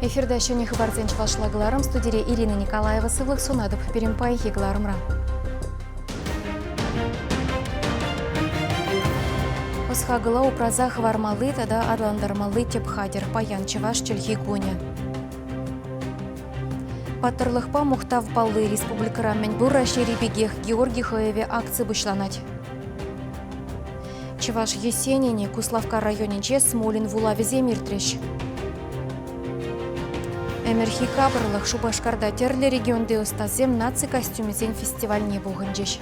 Эфирда шөне хабарзен чвашлагларым студире Ирина Николаева сывлық сунадып перемпай хегларымра. Осхагыла упраза хвармалы тада адландармалы тепхадер паян чеваш чельхи гуня. Паттырлықпа Мухтав Баллы республикара Менбура Шеребегех Георгий Хоеве акции бұшланать. Чеваш Есенине Куславка районинче Смолин Вулавизе миртреш. Эмерхи кабырлық Шубашкарда терлі регионде ұстазем наци костюмезен фестиваль не бұғынжеш.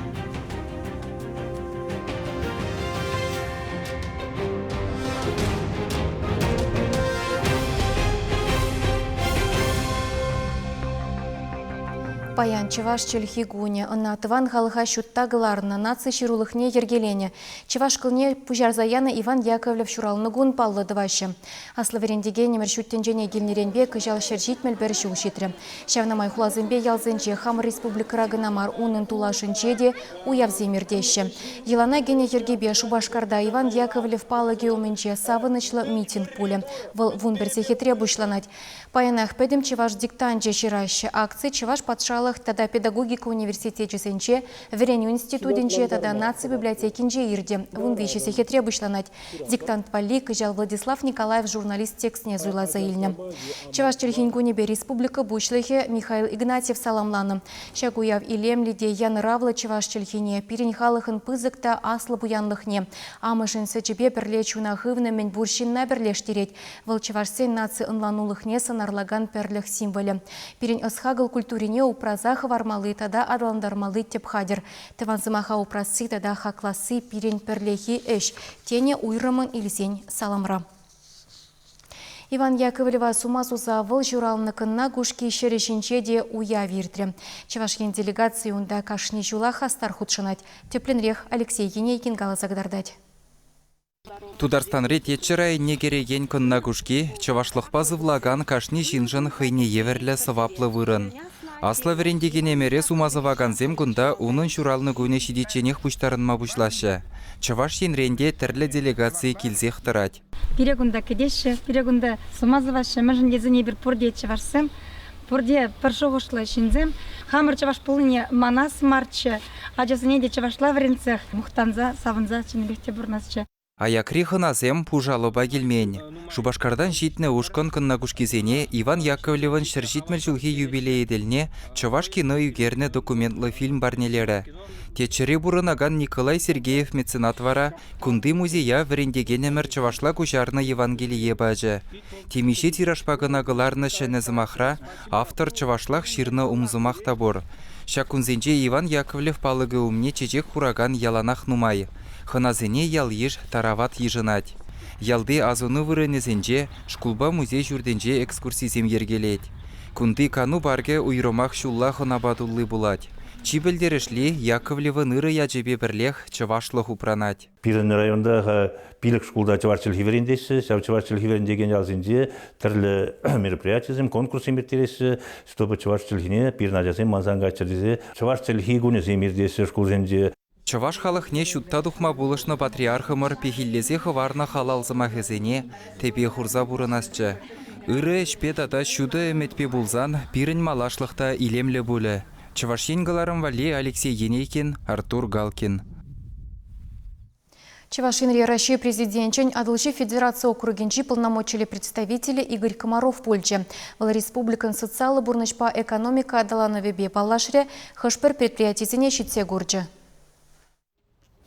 Паян чеваш чельхи гуне, ынатыван халыха шуттагыларына наци ширулыхне ергелене. Чеваш кылне пужарзаяны Иван Яковлев шуралны гун паллы дывашы. Аславерендеге немер шуттенжене гилнеренбе кыжал шержитмел берші ушитрі. Шавнамай хулазынбе ялзынче хам республикара гынамар унын тулашынчеде уявземердеші. Елана гене ергебе Шубашкарда Иван Яковлев палыге уменче савынычлы митинг пуле. Вунберзе хитре бушланать. Паянах педем чеваш диктанче шираще акции чеваш патшалы тада педагогика университетчесенче, Вереню институтенче, тада наци библиотекинче ирде. Вун вещесе хитре бұшланать. Диктант пали кыжал Владислав Николаев журналист текстне зуйла заилне. Чеваш Черхинкунебе республика бушлыхе Михаил Игнатьев саламланы. Шагуяв илемлиде Ян Равла чеваш Черхине, пиренхалыхын пызыкта аслы буянлыхне. Амышын сычебе перлечуна хывны мен бурщинна перлештереть. Выл чевашсен наци ынланулыхне санарлаган перлех символе. Пирень ысхагыл культурине упраза хвармалы тада адландармалы тепхадер. Тыванзымаха упрасы тада хакласы пирень перлехи эш. Тене уйрымын илсень саламра. Иван Яковлева сумасуза выл журалныкынна гушки шерешінче де уя виртре. Чевашкен делегации унда кашни жула хастар худшынать. Тепленрех Алексей Енейкин галазагдардать. Тударстан рететчерай негереген кынна гушки, чевашлықпа зывлаган кашни жинжын хыйне еверлі сываплы вырын. Асла верендеген емере сумазываган зем гунда унын журалны гуйне шидиченех пуштарынма бушлашы. Чеваш енренде тірлі делегации килзех тырать. Перегунда кедеші, перегунда сумазывашы, mëжын езіне бір порде чевашсым, порде першогошлы шинзем, хамыр чеваш пулыне манас марчы, ажасыне де чевашла веренцех, мухтанза, савынза, чынбекте бурнасчы. Аякри хыназем пужалыба келмен. Шубашкардан житне ушкон кынна гушкизене Иван Яковлевын шыржитмел жылхи юбилей делне Чаваш кино югерне документлы фильм барнелері. Течере бурынаган Николай Сергеев меценат вара кунды музея верендегенемер Чавашла кушарны Евангелие бажы. Темиши тиражпагынагыларны шенезымахра автор Чавашлах ширны умзымах табор. Шакунзенже Иван Яковлев палыгы умне чечек хураган яланах нумай. Хыназене ял еш тарават ежынать. Ялды азуны вырынезенже шкулба музей жүрденже экскурсизем ергелет. Кунды кану барге уйромах шулла хынабадуллы булать. Чибелдерешли Яковлева ныры яджебе бірлех чавашлық упранать. Пирен районда пилік шкулда чаварчыл хиверендесі, чаварчыл хиверендеген ялзенже түрлі мероприятиязем, конкурсы мертересі, чтобы чаварчыл хине пирнажасем манзанга чырдезе, чаварчыл хигунезе мердесі шкулзенже. Чаваш халықне шутта духма булышны патриархымыр пехиллезе хыварна халалзыма хезене тепе хурза бурынасчы. Үрі шпетада шуды әметпе булзан пирін малашлықта илемлі бұлі. Чавашингаларым вали Алексей Енейкин, Артур Галкин. Чевашинри России президентчен Адылчи Федерация округенчи полномочили представители Игорь Комаров Польче. В республикан социалы бурнычпа экономика адалановебе палашре хашпер предприятизене щитсе гурджа.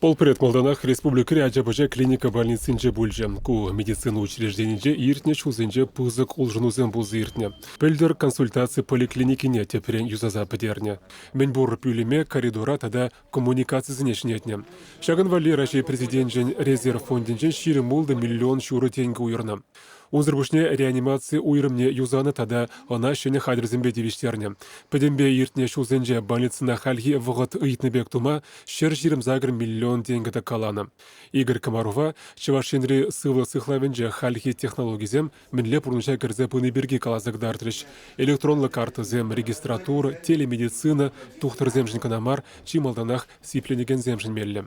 Полпред Молданах республика Ряджабажа клиника больницинче бульже. Ку медицина учрежденинче иртне шузинче пузык улжынузен булзы иртне. Пельдер консультации поликлиникине теперен юзаза падерне. Менбур пюлеме коридора тада коммуникации занешнетне. Шаган вали Россия президентчен резерв фондинчен шире мулды миллион шуры тенге уйрна. Унзырбушне реанимации уйрымне юзаны тада она шене хадрзембе девиштерне. Педембе иртне шузенже больницына хальги вғыт ыйтнебек тума шер жирым загр миллион тенгеда калана. Игорь Комарова Чевашинри сывы сыхлавенже хальги технологизем мінле пұрныча кірзе пыны берге калазагдартырыш. Электронлы картызем, регистратура, телемедицина, тухтыр земжін канамар, чималданах сипленеген земжін мелле.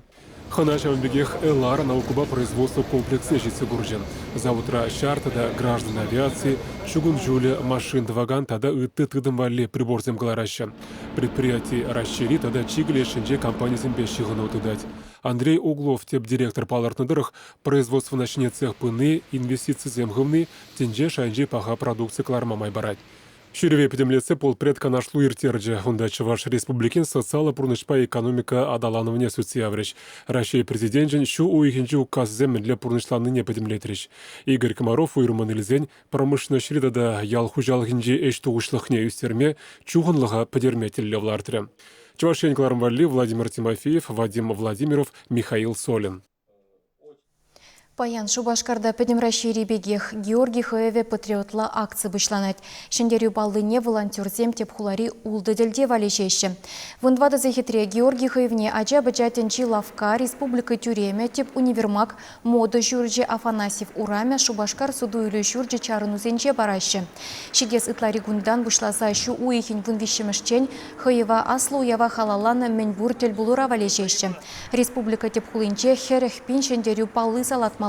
Хана Шамбегех Элара наукуба производства комплекса Жицегурджин. Завтра шартада граждан авиации, чугун жюля машин дваган тада үтті тыдым валли приборзем галараща. Предприятие расширит тада чигле шинже компаниясын бешігіні отыдать. Андрей Углов, теп директор палартныдырых, производство начне цех пыны, инвестиции земгымны, тенже шайнже паха продукции клармамай барать. Шүреве педемлеце полпред канашлу иртерджи. Онда Чуваш республикин социалы пурнышпа экономика адалановне суцияврич. Россия президентжин шу уихинчи указ земен для пурнышланы не педемлетрич. Игорь Комаров уйруман илзен промышленно шридада ял хужалгинжи эш тугушлыхне үстерме чугынлыға педерметелле влартыры. Чувашень Клармвалли, Владимир Тимофеев, Вадим Владимиров, Михаил Солин. Паян Шубашкарда педемращи ребегех Георгий Хоеве патриотла акция бышланать. Шендерю балдыне волонтерзем теп хулари улдыдельде валешеще. Вундвада захитре Георгий Хоевне аджа баджатенчи лавка республика тюреме теп универмаг мода журджи Афанасьев ураме Шубашкар суду үлі журджи чарынузенче бараще. Шигес итлари гундан бұшласа шу уихин вунвишемешчен Хоева аслу ява халалана менбуртель булура валешеще. Республика теп хулинче херех пин шендерю палы салатма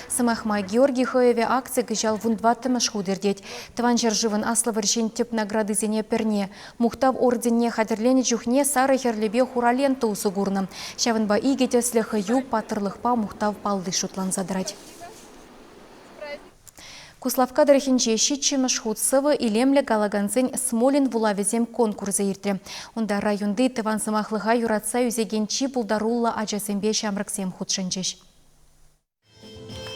Самахма Георгий Хоеве акция гыжал вундватты машхудердеть. Тванжер живын аславыршин теп награды зене перне. Мухтав ордене хадерлене чухне сары херлебе хурален туусугурна. Шавынба игете слеха ю патырлыхпа мухтав палды шутлан задрать. Куславка дырхинче щитче машхуд сывы илемле галаганцень Смолин вулавезем конкурсы иртре. Онда районды тыван самахлыға юратса юзегенчи пулдарулла аджасембе шамрыксем худшынчеш.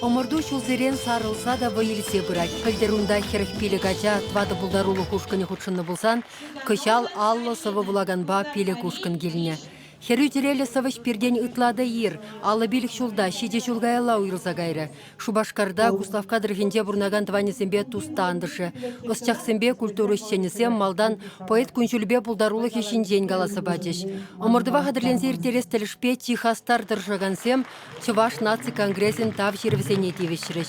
Омырду шулзерен сарылса да вайылсе бұрат. Кальдерунда херіх гача твады бұлдарулы хушканы худшынны болсан, кышал аллы сывы булаганба пелі хушкын келіне. Херю терелі сывыш перден ытлады ир, аллы билік шулда, шеде шулгайла уйрылса гайры. Шубашкарда Куславка дыргенде бұрнаган тванесембе тустандышы. Осчақсембе культуры шенесем малдан поэт күншілбе бұлдарулы хешін ден галасы бачыш. Омырдыва хадырлензе иртерес тілішпе Чихастар дыржагансем Чуваш наци конгрессен тав жервесене тевешіріш.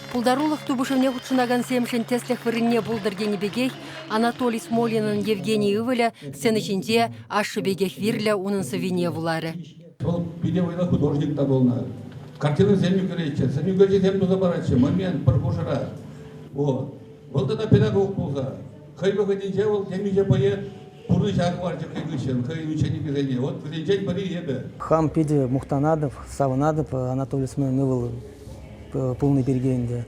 Пулдарулых тубышевне худшынаган семшен теслех вырынне булдыргені бегех Анатолий Смолинын Евгений Ивыля сценычинде ашы бегех вирля унын сывине вулары. Ол бедевайла художник та болна. Картина землю керече, сенюгачи землю забараче, момент паркушара. Вот. Вот это педагог болса. Хай выходинче, ол землюче поет, пурны шаг варче кайгышен, хай ученик зене. Вот вденчень пари ебе. Хам пиде Мухтанадов, Саванадов, Анатолий Смолин Ивыл. Полный бергенде.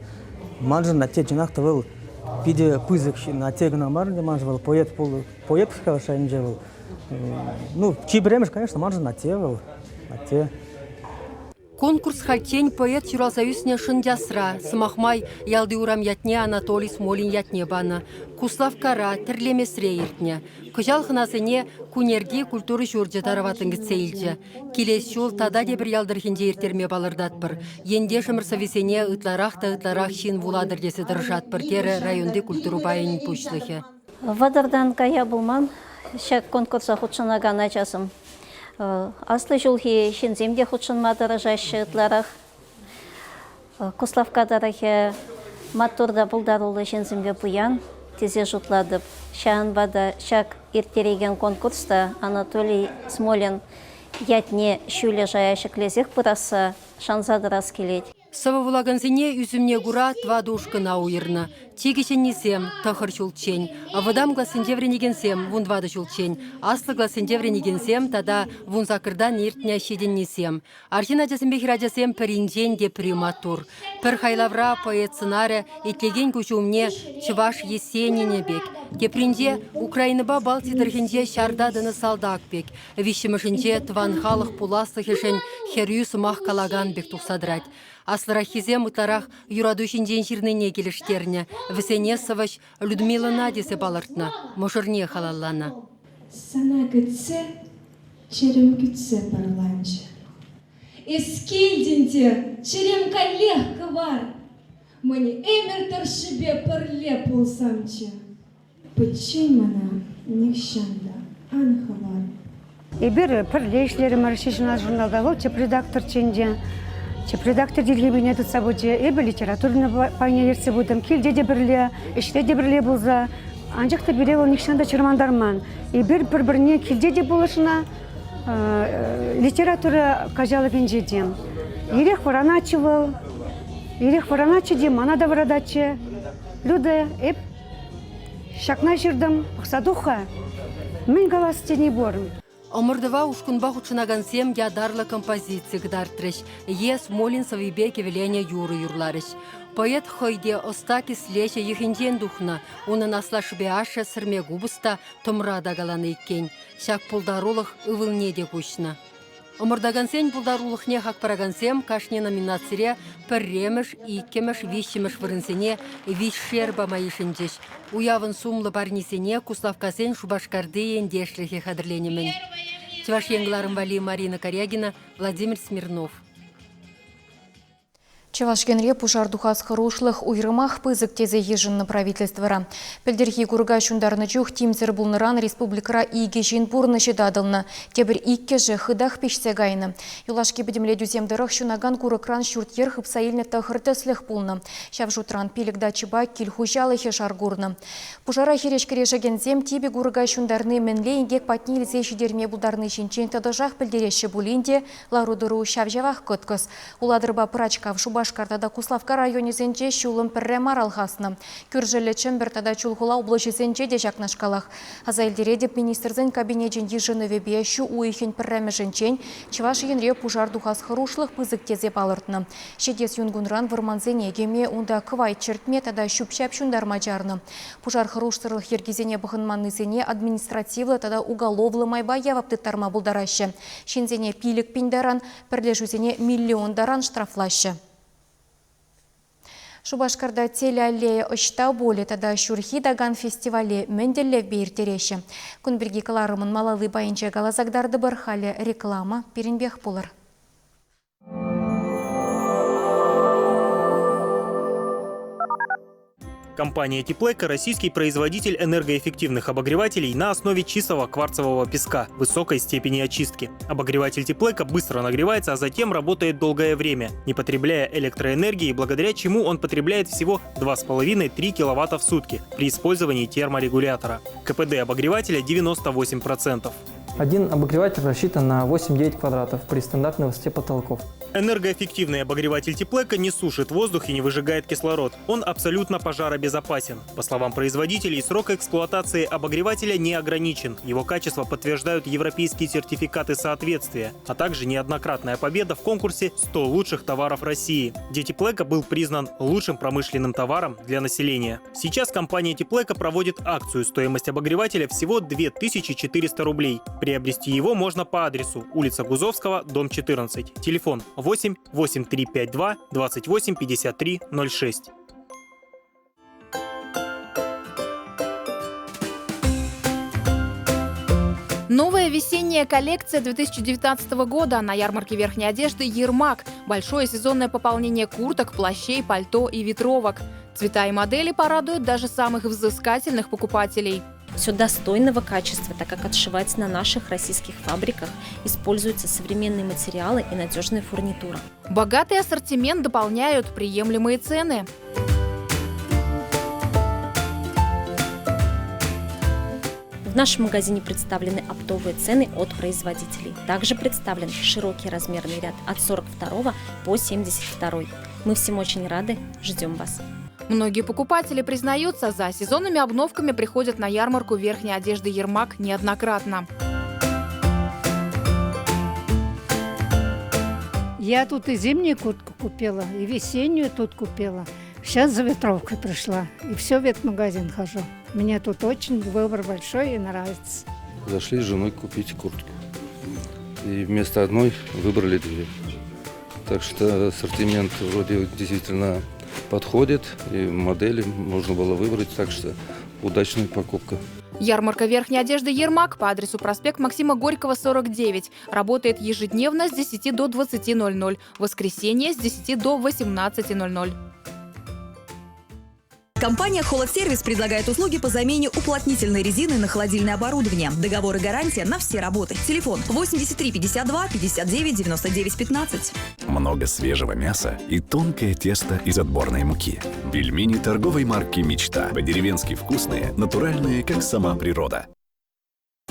Манжын на те чинахта был пиде пызык на те гнамарне манжвал поэт шайнжевал. Ну чибремеш, конечно, манжын на те был, на те. Конкурс хальтень поэт Юралсоюзне шындясра. Смахмай ялды урам ятне Анатолий Смолин ятне бана. Куславкара тірлемесре ертне. Кыжал хынасыне кунерги культуры журджы тараватын гітсейлді. Келес жол тада дебір ялдырхенде ертерме балырдат бір. Енде шымырсавесене ытларақ шин вуладыр десі дыржат бір тері районды культуру байын пушлыхе. Вадардан кая булман, шак конкурса худшынаган ачасым. Аслы жолхи шинземде худшынма дырыжашы ытларақ. Куславкадарахе матурда булдарулы шинземге буян. Тезе жұтладып, шағынбада шак ертереген конкурста Анатолий Смолин ятне шүлі жаяшы клезек бұрасы шанзадырас келет. Сава вулаганзине үзімне гура твады ушкына уйырны. Тегешен несем, тахыр чулчень. Авадам гласынде вренегенсем, вун двады чулчень. Аслы гласынде вренегенсем, тада вун закырдан ертня шеден несем. Архина жасымбе хирадясем перинжен де приматур. Пер хайлавра поэт сценаре етлеген күшумне Чуваш есеніне бек. Кепринде Украиныба балти дырхенде шардадыны салдак бек. Вишімішінже тван халық пуласы хешен херю сымақ калаган бек тухсадрать. Асларахизе мытарах юрадушин ден жирныне келіштеріне. Весене сываш Людмила Надисе балыртна, мошырне халаллана. Sana gitse, çerim gütse parlanca. Eskildince, çerim kalleх var. Mani emir tarşibe parle pulsamça. Pıçın mana nişanda anha var. Bir parleşleri marşişina jurnalda vol, çep redaktor çence. Çep redaktor dilgebine tutsa boca, literatürne paynelerse budum, kilde de birle, işte de birle bulza. Ancak da bire ol nişanda çırmandarman. Bir birbirine kilde de buluşuna, литература кажалы бенжедем. Ирех вараначывал, ирех вараначидем, она да варадаче. Люди, шакна жирдам, садуха. Мен галасте не борм. Омырдыва ушкунба хучынаган сем ядарлы композиция гдартрыш. Ес молин совибеке велене юры юрларыш. Поэт хойде остакис лече ехинден духна, уны наслашыбе аша сырме губыста томрада галаны иккен. Шак пулдарулых ывылнеде кучна. Омырдаган сен пулдарулыхне хакпараган сем кашне номинацире пірремеш, иккемеш, вищемеш вырынсене вишшерба майышынчеш. Уявын сумлы барнисене куславкасен шубашкарды ендешлихе хадырленемен. Чеваш еңгларым вали Марина Корягина, Владимир Смирнов. Чевашкенре пушар духас хорошлых уйрымах пызык тезе ежинны правительствора. Пельдерхи курга шундарны чух тимсер булныран республикара иге жин пурны шедадылны. Тебір икке же хыдах пешсе гайны. Юлашки бедемле дюземдырых шунаган курыкран шурт ерхып сайыльны тахырты слех пулны. Шав жутран пилік дачыба кильхужалыхе шаргурны. Пушара херешкерешеген зем тибе курга шундарны менле ингек патни лице шидерме булдарны шинчен тадыжах пельдереші булинде ларудыру шавжавах көткіс. Уладырба прачкав шуба Башкартада Куславка районе зенче шулым пірре маралхасны. Күржелі чымбертада чулхула облачы зенче де жақнашкалах. Азайлдере деп министрзен кабинетжен ежіні вебе шу уйхен пірреме женчен, чеваш енре пужар духас харушлых пызык тезе балыртны. Шедес юнгунран вырманзене егеме унда кывай чертме тада шупшап шундар мажарны. Пужар харуштырлых ергезене бұхынманны зене административлы тада уголовлы майба явапты тарма булдарашы. Шензене пилік пиндаран, пірлежузене миллиондаран штрафлашы. Шубашкарда теле-аллея очта боли тада шурхи даган фестивале менделле бейіртереші. Күнбірге каларымын малалы байынча галазагдарды бархалі реклама перенбех болыр. Компания Теплэко – российский производитель энергоэффективных обогревателей на основе чистого кварцевого песка высокой степени очистки. Обогреватель Теплэко быстро нагревается, а затем работает долгое время, не потребляя электроэнергии, благодаря чему он потребляет всего 2,5-3 кВт в сутки при использовании терморегулятора. КПД обогревателя 98%. Один обогреватель рассчитан на 8-9 квадратов при стандартной высоте потолков. Энергоэффективный обогреватель Теплэко не сушит воздух и не выжигает кислород. Он абсолютно пожаробезопасен. По словам производителей, срок эксплуатации обогревателя не ограничен. Его качество подтверждают европейские сертификаты соответствия, а также неоднократная победа в конкурсе «100 лучших товаров России», где Теплэко был признан лучшим промышленным товаром для населения. Сейчас компания Теплэко проводит акцию. Стоимость обогревателя всего 2400 рублей. Приобрести его можно по адресу: улица Гузовского, дом 14. Телефон 8 8352 28 53 06. Новая весенняя коллекция 2019 года на ярмарке верхней одежды «Ермак». Большое сезонное пополнение курток, плащей, пальто и ветровок. Цвета и модели порадуют даже самых взыскательных покупателей. Все достойного качества, так как отшивать на наших российских фабриках используются современные материалы и надежная фурнитура. Богатый ассортимент дополняют приемлемые цены. В нашем магазине представлены оптовые цены от производителей. Также представлен широкий размерный ряд от 42 по 72. Мы всем очень рады, ждем вас. Многие покупатели признаются, за сезонными обновками приходят на ярмарку верхней одежды «Ермак» неоднократно. Я тут и зимнюю куртку купила, и весеннюю тут купила. Сейчас за ветровкой пришла, и все в ветмагазин хожу. Мне тут очень выбор большой и нравится. Зашли с женой купить куртку. И вместо одной выбрали две. Так что ассортимент вроде действительно подходит, и модели можно было выбрать, так что удачная покупка. Ярмарка верхней одежды «Ермак» по адресу проспект Максима Горького, 49. Работает ежедневно с 10 до 20:00, в воскресенье с 10 до 18:00. Компания «Холодсервис» предлагает услуги по замене уплотнительной резины на холодильное оборудование. Договор и гарантия на все работы. Телефон 83 52 59 99 15. Много свежего мяса и тонкое тесто из отборной муки. Пельмени торговой марки «Мечта». По-деревенски вкусные, натуральные, как сама природа.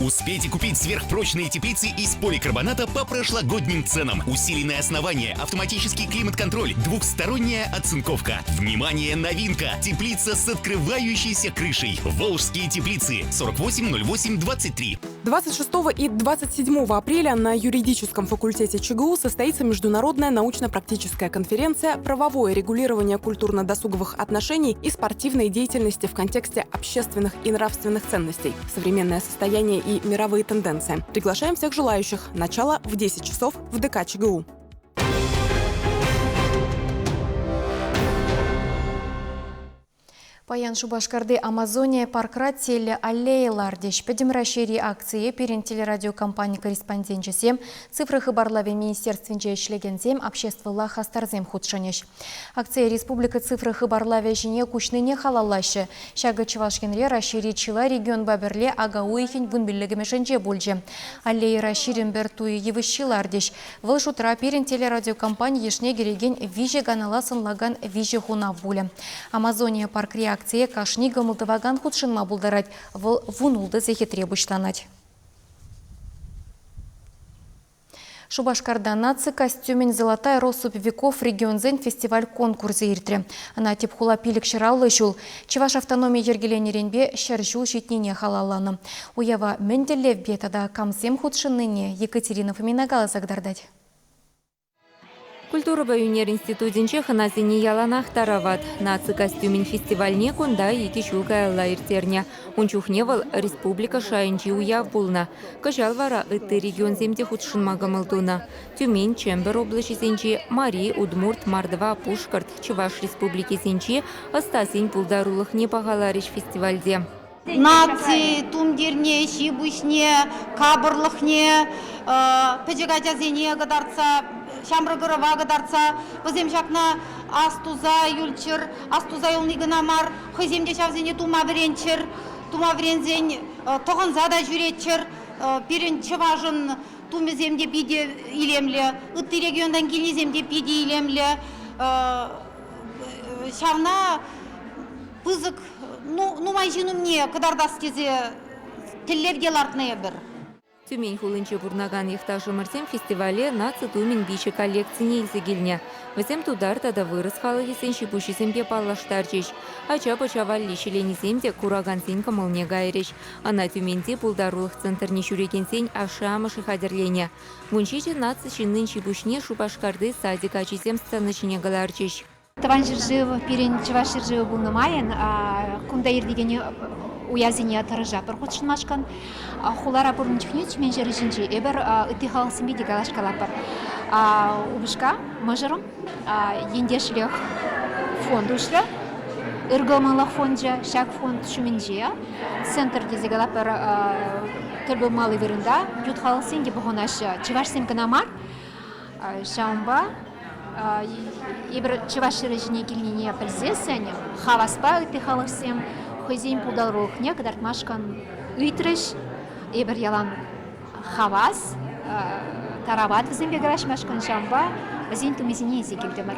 Успейте купить сверхпрочные теплицы из поликарбоната по прошлогодним ценам. Усиленное основание, автоматический климат-контроль, двухсторонняя оцинковка. Внимание, новинка! Теплица с открывающейся крышей. Волжские теплицы. 480823. 26 и 27 апреля на юридическом факультете ЧГУ состоится международная научно-практическая конференция «Правовое регулирование культурно-досуговых отношений и спортивной деятельности в контексте общественных и нравственных ценностей. Современное состояние и мировые тенденции». Приглашаем всех желающих. Начало в 10 часов в ДК ЧГУ. Паян Шубашкарды Амазония паркра теле аллеялар деш педемрашери акции перен телерадиокомпания корреспонденчесем цифры хабарлаве министерственче ишлегензем обществолла хастарзем худшанеш. Акция республика цифры хабарлаве жіне кучныне халалашы. Шага Чувашкенре расшири чила регион баберле агауихин вунбиллегемешенче бульже. Аллея расширен бертуи евыщилар деш. Выл шутра перен телерадиокомпания ешне гереген виже ганаласын лаган виже хуна буля. Амазония паркри акция кашнига мулдаваган худшинма булдарать вунулды зехи требучланать. Шубашкарда наци костюмен «Золотая россыпь веков» регионзен фестиваль конкурсы иртре. Она типхула пилик шыраллы жул. Чеваш автономия ергелени ренбе шаржул житнине халалланы. Уява менделев бетада камсем худшинныне Екатерина Фоминагала загдардать. Культура баюнер институтинче ханазини яланах тарават. Наци костюмин фестивальне кунда еки шулка лаиртерня. Унчухневал республика шайынчи уяв булна. Кажал вара ыты регион земде худшин магамылтуна. Тюмень, Чембер области сенчи, Мари, Удмурт, Мардва, Пушкарт, Чуваш республики сенчи, Астасин пулдарулых не погалариш фестивальде. Наци, тумдерне, шибушне, кабырлыхне, педжигатязене гадарца, шамрыгырова гадарца, воземшакна астуза юльчыр, астуза юлнигынамар, хыземде шавзене тума врензен, тоғынзада жүретчір, перен чыважын тумеземде биде илемле, ытты региондан келеземде биде илемле, шавна пызык, ну майжину мне, кадардас тезе теллерге лартная бір. Тюмень хулынче бурнаган ехташы мырсем фестивале наци тумен биші коллекцияне изегилне. Весем тудар тада вырыс халы есен шипушисемпе паллаштарчеш. Ача-пача валлишеленесемде кураган сен камылне гайреш. Ана тюменде пулдарулых центрне шурекенсен ашамышы хадерлене. Гунчиче наци шиннын шипушне Шубашкарды садик ачисем сценочне галарчеш. Таван жиржив, пирен чеваш жиржив был намаян, кунда ирдигене уязине тарыжа пархутшин машкан, хулара бурничхнюч мен жиржинчи эбер ытихал симби дигалашкалапар. Убышка мажаром ендешлех фонд ушра, ыргылмалах фонджа, шак фонд шуменджия, центр дизигалапар тырбы малы верында, ютхал синди бухонаш чеваш симканамар, шамба, Ибр чеваши режине кильнине призесене, хаваспа ты халасем, хозяин пударох не кадар машкан уйтреш, ибр ялан хавас, тарават в земле гараж машкан шамба, вазин тумизине зикильдемар.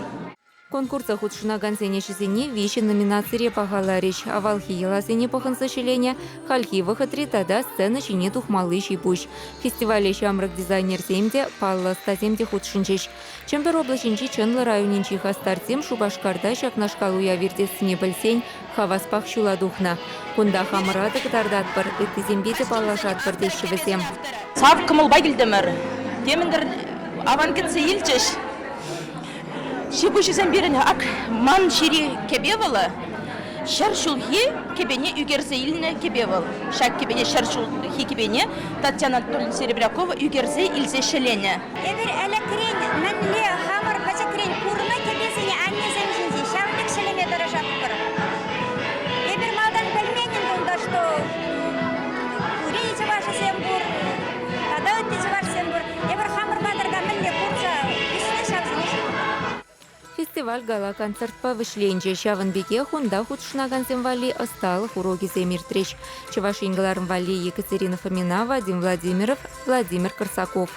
Конкурса худшынаган сенешізіне виші номинацире пағалариш. Авалхи еласыне пахынсышелене, хальхи выхатри тада сцена шине тухмалы шипуш. Фестивале шамрак дизайнер семде, палла статемде худшынчеш. Чембер облачинчи чынлы районинчи хастартем Шубашкарда шакнашкалу явиртесіне білсен, хаваспах шуладухна. Кунда хамырады кытардатпыр, ыттызембеті паллашатпыр дешшівізем. Сав кымылбай келдемір. Теміндір авангетсе елчеш. Шибушисен беріне ак ман шири кебевала, шар шулхи кебене үгерзе иліне кебевал. Шак кебене шар шулхи кебене Татьяна Анатольевна Серебрякова үгерзе илзе шелене. Эбір әлі крен, мәнле хамыр бәчі крен курына кебезіне әнне земжінзе, шамдық шелеме дырыжап бұр. Эбір малдан білменен бұлда, что урейте ваша сен бұр, тада өттезе ваш сен бұр. Эбір хамыр бадырға мәнле курса, үсіне шапсыншы. Фестиваль гала-концерт по вышленче. Шаванбеке хунда худшнаган земвали осталых уроки земиртрещ. Чевашингаларм вали Екатерина Фомина, Вадим Владимиров, Владимир Корсаков.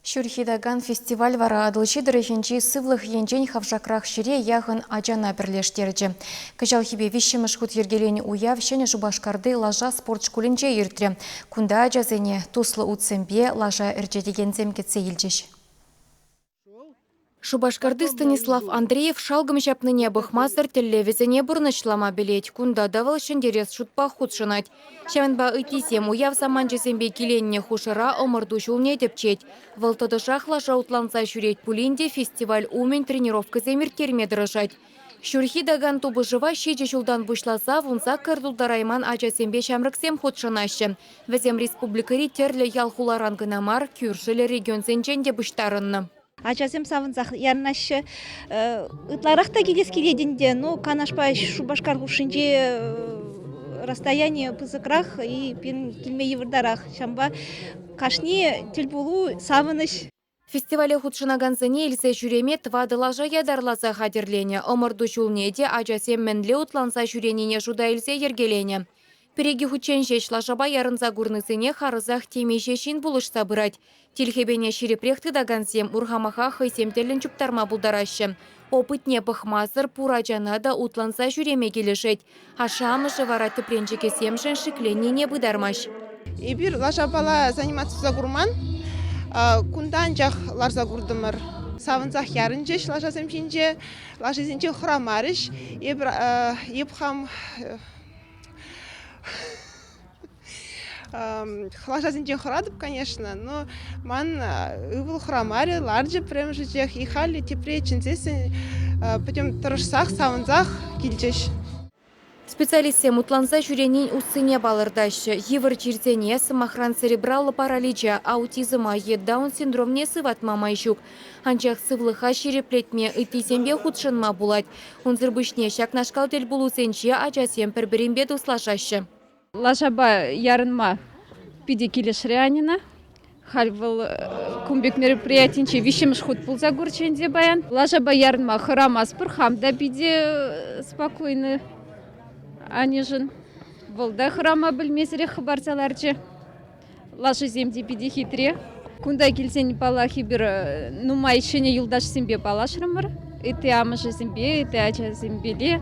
Шүрхидаган фестиваль вара адылчы дырыхенчи сывлых енчен хавшакрах шире яғын ажана бірлештерді. Кыжал хибе вишіміш хут ергелені уяв шене Шубашкарды лажа спорт шкулінче ертірі. Кунда ажазене туслы утсембе лажа әржедеген земкетсе елчеш. Шубашкарды Станислав Андреев шалгым шапныне бұхмазыр телевизіне бұрнышлама білет. Кунда давал шендерес шутпа худшынать. Шавенба үйтисем уяв заман жесембе келенне хушыра омырду шулне депчет. Валтадышах лажа утланса шүрет пулинде фестиваль умен тренировка земір керме дырышать. Шүрхи даган тубы жыва шеже жулдан бұшласа вунса кырдулдарайман ажасембе шамрыксем худшынашы. Везем республикари терлі ялхуларангынамар кюршілі регион зенченде бұштарынны. Ачасем савынсақ ярнашы ытларақта келес келедінде, но канашпай Шубашкар хушинже расстояние пызыкрах и келме евырдарах. Шамба кашни телбулу савыныш. Фестивале худшынаганзыне илсе жүремет вадылажа ядарласа хадерлене. Омырду жулнеде ажасем менле утланса жүреніне жуда илсе ергелене. Переги хучен жешлашаба ярынза гурнысыне харызах теме жешін булышса бұрать. Тилхебене шерепрехты дагансем урхамаха хайсем телін чуптарма булдарашы. Опытне пыхмазыр пура жанада утланса жүреме келешет. Ашамышы вараты пренчеке семшін шикленіне бұдармаш. Ибир лажабала заниматься загурман, кундан жақ ларза гурдымыр. Савынзах ярын жеш лажазем жинже, лажазенче храмарыш, ебхам хлажазинче храдып, конечно, но ман ывыл храмаре ларджи прям жечех и хали тепре чинсесен потом тырышсах савынзах килчеш. Специалистсе мутланса жүренин уссыне балырдашы. Евір черзене сымахран церебралы паралича, аутизма даун синдромне сыватма майшук. Анчах сывлыха шереплетме ытисембе худшынма булать. Унзырбышне шакнашкал тел булусенче ачасем пірбірімбе дуслашашы. Лажаба ярынма пиде келешрянина. Хальвал кумбек мероприятинче вишемш худ пулза гурченде баян. Лажаба ярынма хырамаспыр хамда пиде спокойны. Они жын. Волда храма білмезіре хабарцаларчы. Лашы земде пиде хитре. Кунда келсен палахи бір нумай шене юлдаш сембе палашрымыр. Эте амыжы зембе, эте ача зембеле.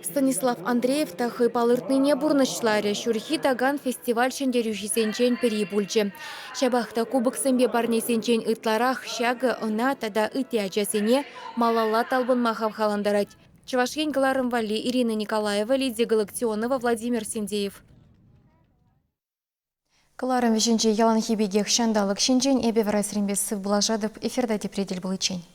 Станислав Андреев тахы палыртныне бурнышларе шүрхи таган фестиваль шендерюші сенчен пери бульче. Шабахта кубок сэмбе барне сенчен ытларах шагы ына тада ыте ачасене малала талбын махав халандарать. Чувашген Галарым Вали, Ирина Николаева, Лидия Галактионова, Владимир Синдеев. Галарым вешенче ялан хибегех шандалык шинчен эбе варайсырынбес сыв булажадып эфирда депредель булычень.